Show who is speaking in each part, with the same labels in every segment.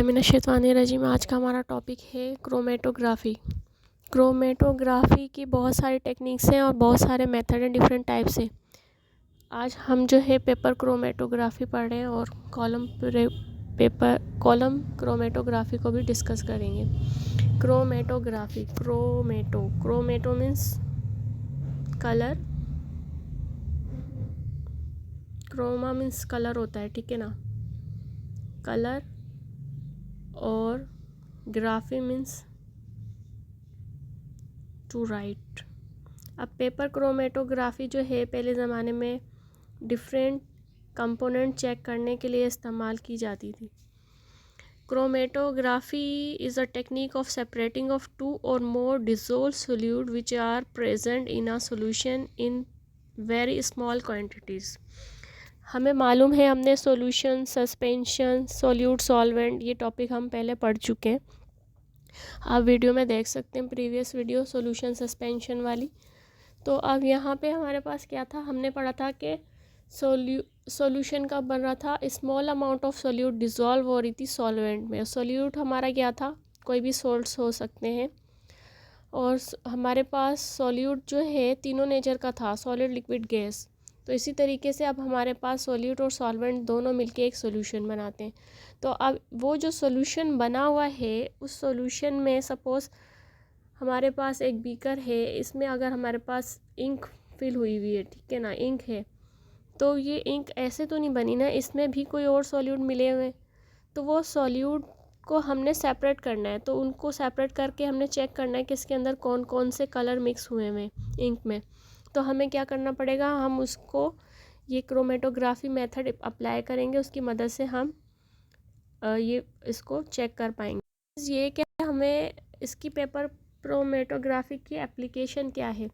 Speaker 1: बिस्मिल्लाहिर्रहमानिर्रहीम। आज का हमारा टॉपिक है क्रोमेटोग्राफी। क्रोमेटोग्राफी की बहुत सारी टेक्निक्स हैं और बहुत सारे मेथड हैं, डिफरेंट टाइप्स हैं। आज हम जो है पेपर क्रोमेटोग्राफी पढ़ रहे हैं और कॉलम क्रोमेटोग्राफी को भी डिस्कस करेंगे। Chromatography, chromato means colour, chroma means colour होता है, ठीक है ना, कलर, और ग्राफी मीन्स टू राइट। अब पेपर क्रोमेटोग्राफी जो है पहले ज़माने में डिफरेंट कंपोनेंट चेक करने के लिए इस्तेमाल की जाती थी। Chromatography is a technique of separating of two और more dissolved solute which are present in a solution in very small quantities. हमें मालूम है, हमने सॉल्यूशन, सस्पेंशन, सोल्यूट, सॉल्वेंट, ये टॉपिक हम पहले पढ़ चुके हैं। आप वीडियो में देख सकते हैं, प्रीवियस वीडियो सॉल्यूशन सस्पेंशन वाली। तो अब यहाँ पे हमारे पास क्या था, हमने पढ़ा था कि सॉल्यूशन का बन रहा था, small amount of solute dissolve हो रही थी सॉल्वेंट में। सोल्यूट हमारा क्या था, कोई भी सोल्ट्स हो सकते हैं, और हमारे पास सोल्यूट जो है तीनों नेचर का था, सॉलिड, लिक्विड, गैस। तो इसी तरीके से अब हमारे पास सोल्यूट और सॉल्वेंट दोनों मिलके एक सॉल्यूशन बनाते हैं। तो अब वो जो सॉल्यूशन बना हुआ है, उस सॉल्यूशन में सपोज़ हमारे पास एक बीकर है, इसमें अगर हमारे पास इंक फिल हुई हुई है, ठीक है ना, इंक है, तो ये इंक ऐसे तो नहीं बनी ना, इसमें भी कोई और सॉल्यूट मिले हुए, तो वो सॉल्यूट को हमने सेपरेट करना है। तो उनको सेपरेट करके हमने चेक करना है कि इसके अंदर कौन कौन से कलर मिक्स हुए हैं इंक में। तो हमें क्या करना पड़ेगा, हम उसको ये क्रोमेटोग्राफी मेथड अप्लाई करेंगे, उसकी मदद से हम ये इसको चेक कर पाएंगे। ये कि हमें इसकी पेपर क्रोमेटोग्राफी की एप्लीकेशन क्या है।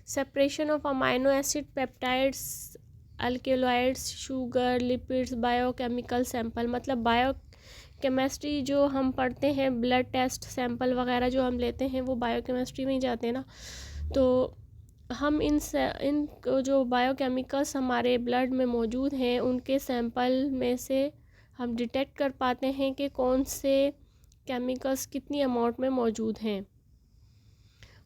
Speaker 1: Separation of amino acid, peptides, alkaloids, sugar, lipids, biochemical sample, मतलब बायो केमिस्ट्री जो हम पढ़ते हैं, ब्लड टेस्ट सैंपल वगैरह जो हम लेते हैं वो बायोकेमिस्ट्री में ही जाते हैं ना। तो हम इन जो बायोकेमिकल्स हमारे ब्लड में मौजूद हैं, उनके सैंपल में से हम डिटेक्ट कर पाते हैं कि कौन से केमिकल्स कितनी अमाउंट में मौजूद हैं,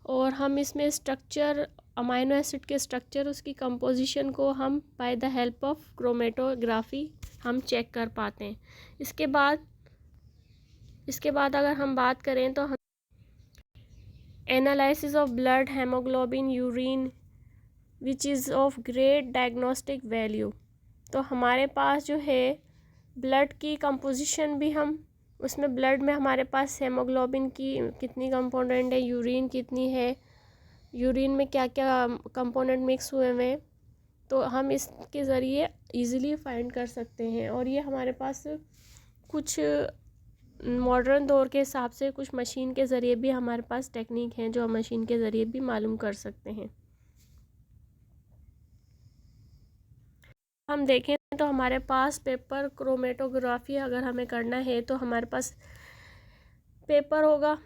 Speaker 1: और हम इसमें स्ट्रक्चर, अमाइनो एसिड के स्ट्रक्चर, उसकी कंपोजिशन को हम by the help of chromatography हम चेक कर पाते हैं। इसके बाद अगर हम बात करें तो हम analysis of blood, haemoglobin, urine which is of great diagnostic value. तो हमारे पास जो है ब्लड की कंपोजिशन भी, हम उसमें ब्लड में हमारे पास हेमोग्लोबिन की कितनी कंपोनेंट है, यूरिन कितनी है, यूरिन में क्या क्या कंपोनेंट मिक्स हुए हैं, तो हम इसके ज़रिए इजीली फाइंड कर सकते हैं। और ये हमारे पास कुछ मॉडर्न दौर के हिसाब से कुछ मशीन के ज़रिए भी हमारे पास टेक्निक हैं जो हम मशीन के ज़रिए भी मालूम कर सकते हैं। हम देखें तो हमारे पास पेपर क्रोमेटोग्राफी अगर हमें करना है तो हमारे पास पेपर होगा,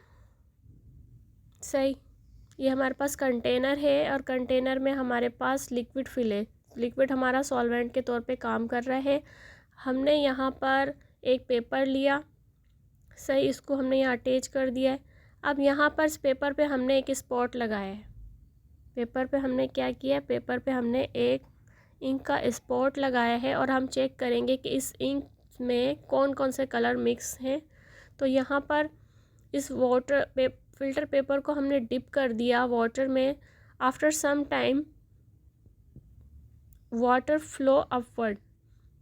Speaker 1: सही, ये हमारे पास कंटेनर है, और कंटेनर में हमारे पास लिक्विड फिल है, लिक्विड हमारा सॉल्वेंट के तौर पे काम कर रहा है। हमने यहाँ पर एक पेपर लिया, सही, इसको हमने यहाँ अटैच कर दिया है। अब यहाँ पर इस पेपर पे हमने एक स्पॉट लगाया है, पेपर पे हमने क्या किया, पेपर पे हमने एक इंक का स्पॉट लगाया है, और हम चेक करेंगे कि इस इंक में कौन कौन से कलर मिक्स हैं। तो यहाँ पर इस फिल्टर पेपर को हमने डिप कर दिया वाटर में। After some time water flow upward,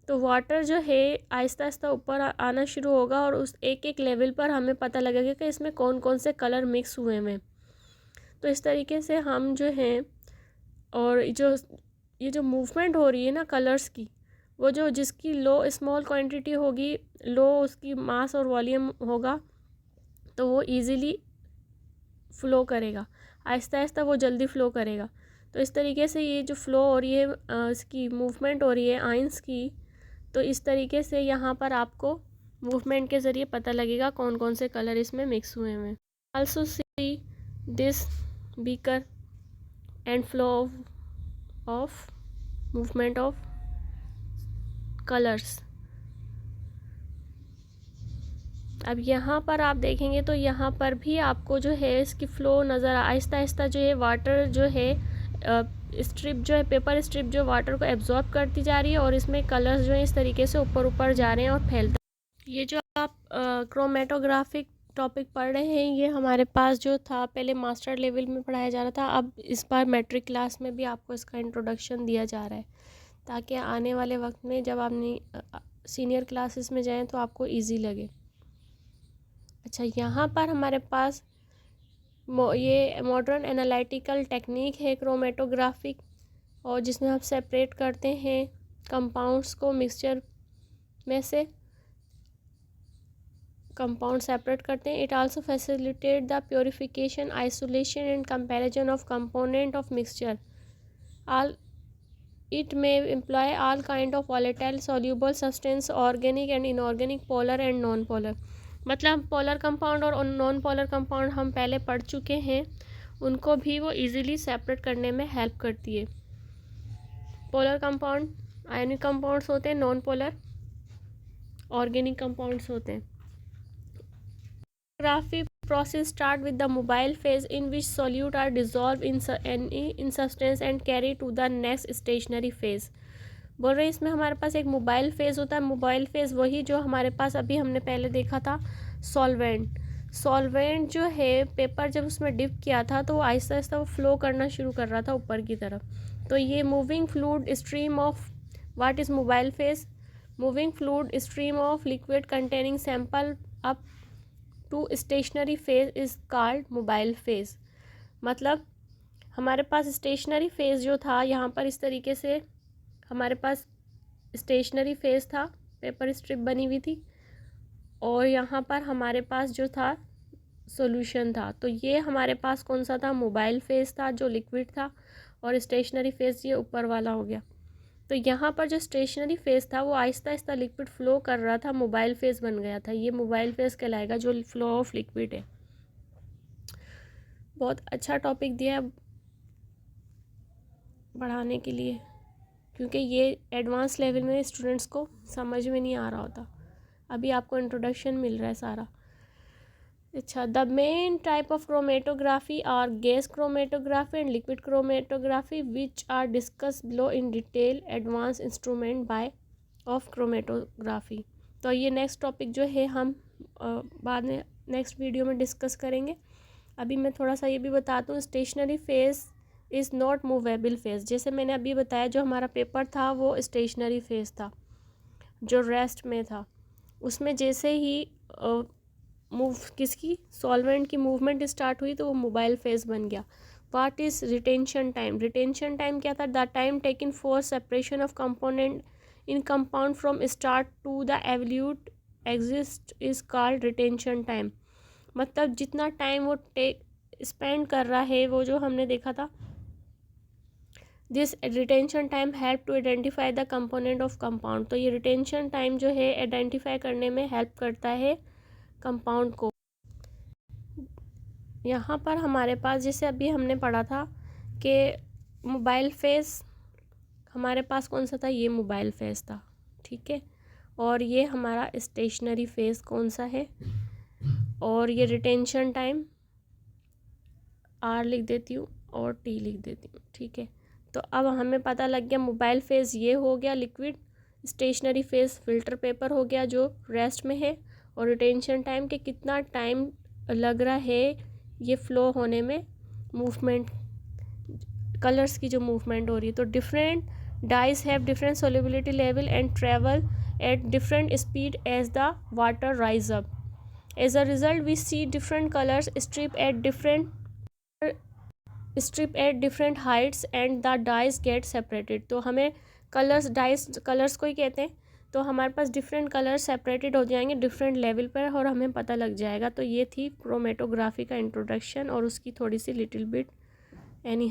Speaker 1: तो वाटर जो है आहिस्ता आहिस्ता ऊपर आना शुरू होगा, और उस एक एक लेवल पर हमें पता लगेगा कि इसमें कौन कौन से कलर मिक्स हुए हैं। तो इस तरीके से हम जो हैं, और ये जो मूवमेंट हो रही है ना कलर्स की, वो जो जिसकी लो स्मॉल क्वांटिटी होगी, लो उसकी मास और वॉल्यूम होगा, तो वो इजीली फ़्लो करेगा, आहिस्ता आहिस्ता वो जल्दी फ़्लो करेगा। तो इस तरीके से ये जो फ़्लो हो रही है, इसकी मूवमेंट हो रही है आयंस की, तो इस तरीके से यहाँ पर आपको मूवमेंट के ज़रिए पता लगेगा कौन कौन से कलर इसमें मिक्स हुए हैं। Also see this beaker and flow of movement of colours. अब यहाँ पर आप देखेंगे तो यहाँ पर भी आपको जो है इसकी फ़्लो नज़र आहिस्ता आहिस्ता जो है वाटर जो है स्ट्रिप जो है पेपर स्ट्रिप जो वाटर को एब्जॉर्ब करती जा रही है और इसमें कलर्स जो है इस तरीके से ऊपर ऊपर जा रहे हैं और फैलते। ये जो आप क्रोमेटोग्राफिक टॉपिक पढ़ रहे हैं ये हमारे पास जो था पहले मास्टर लेवल में पढ़ाया जा रहा था, अब इस बार मैट्रिक क्लास में भी आपको इसका इंट्रोडक्शन दिया जा रहा है ताकि आने वाले वक्त में जब आपने सीनियर क्लासेस में जाएं तो आपको इजी लगे। अच्छा, यहाँ पर हमारे पास ये मॉडर्न एनालिटिकल टेक्निक है क्रोमेटोग्राफिक, और जिसमें हम सेपरेट करते हैं कंपाउंड्स को मिक्सचर में से कंपाउंड सेपरेट करते हैं। It also facilitate the purification, isolation and comparison of component of mixture. All it may employ all kind of volatile soluble substance, organic and inorganic, polar and non polar. मतलब polar compound और non polar compound हम पहले पढ़ चुके हैं, उनको भी वो इजीली सेपरेट करने में हेल्प करती है। पोलर कंपाउंड आयनिक कंपाउंड्स होते हैं, नॉन पोलर ऑर्गेनिक कंपाउंड्स होते हैं। Graphy process start with the mobile phase in which solute are dissolved in substance and carry to the next stationary phase। बोल रहे हैं इसमें हमारे पास एक मोबाइल फेज़ होता है। मोबाइल फेज़ वही जो हमारे पास अभी हमने पहले देखा था सॉल्वेंट जो है पेपर जब उसमें डिप किया था तो आहिस्ता आहिस्ता वो फ्लो करना शुरू कर रहा था ऊपर की तरफ। तो ये moving fluid stream of what is mobile phase, moving fluid stream of liquid containing sample up to stationary phase is called mobile phase. मतलब हमारे पास स्टेशनरी फेज़ जो था यहाँ पर इस तरीके से हमारे पास स्टेशनरी फेज़ था, पेपर स्ट्रिप बनी हुई थी और यहाँ पर हमारे पास जो था सॉल्यूशन था। तो ये हमारे पास कौन सा था, मोबाइल फेज़ था जो लिक्विड था, और स्टेशनरी फेज़ ये ऊपर वाला हो गया। तो यहाँ पर जो स्टेशनरी फेज़ था वो आहिस्ता आहिस्ता लिक्विड फ्लो कर रहा था, मोबाइल फेज़ बन गया था। ये मोबाइल फेज़ कहलाएगा जो फ्लो ऑफ लिक्विड है। बहुत अच्छा टॉपिक दिया है पढ़ाने के लिए, क्योंकि ये एडवांस लेवल में स्टूडेंट्स को समझ में नहीं आ रहा होता, अभी आपको इंट्रोडक्शन मिल रहा है सारा। अच्छा, the main type of chromatography are gas chromatography and liquid chromatography which are discuss below in detail advance instrument by of chromatography. तो ये नेक्स्ट टॉपिक जो है हम बाद में नेक्स्ट वीडियो में डिस्कस करेंगे। अभी मैं थोड़ा सा ये भी बताता हूँ, stationary phase is not movable phase. जैसे मैंने अभी बताया जो हमारा पेपर था वो स्टेशनरी फेज़ था जो रेस्ट में था, उसमें जैसे ही किसकी सॉल्वेंट की मूवमेंट स्टार्ट हुई तो वो मोबाइल फेज़ बन गया। What is retention time, retention time क्या था, the time taken for separation of component in compound from start to the evaluate exist is called retention time. मतलब जितना टाइम वो स्पेंड कर रहा है वो जो हमने देखा था, this retention time help to identify the component of compound. तो ये रिटेंशन टाइम जो है आइडेंटिफाई करने में हेल्प करता है कंपाउंड को। यहाँ पर हमारे पास जैसे अभी हमने पढ़ा था कि मोबाइल फेज़ हमारे पास कौन सा था, ये मोबाइल फेज़ था, ठीक है। और ये हमारा स्टेशनरी फेज़ कौन सा है, और ये रिटेंशन टाइम आर लिख देती हूँ और टी लिख देती हूँ, ठीक है। तो अब हमें पता लग गया मोबाइल फेज़ ये हो गया liquid, stationary phase filter paper हो गया जो रेस्ट में है, और रिटेंशन टाइम के कितना टाइम लग रहा है ये फ्लो होने में, मूवमेंट कलर्स की जो मूवमेंट हो रही है। तो different dyes have different solubility level and travel at different speed as the water rise up. As a result we see different colours strip at different heights and the dyes get separated. तो हमें colours को ही कहते हैं, तो हमारे पास different colour separated हो जाएंगे different level पर और हमें पता लग जाएगा। तो ये थी क्रोमेटोग्राफी का इंट्रोडक्शन और उसकी थोड़ी सी लिटिल बिट एनी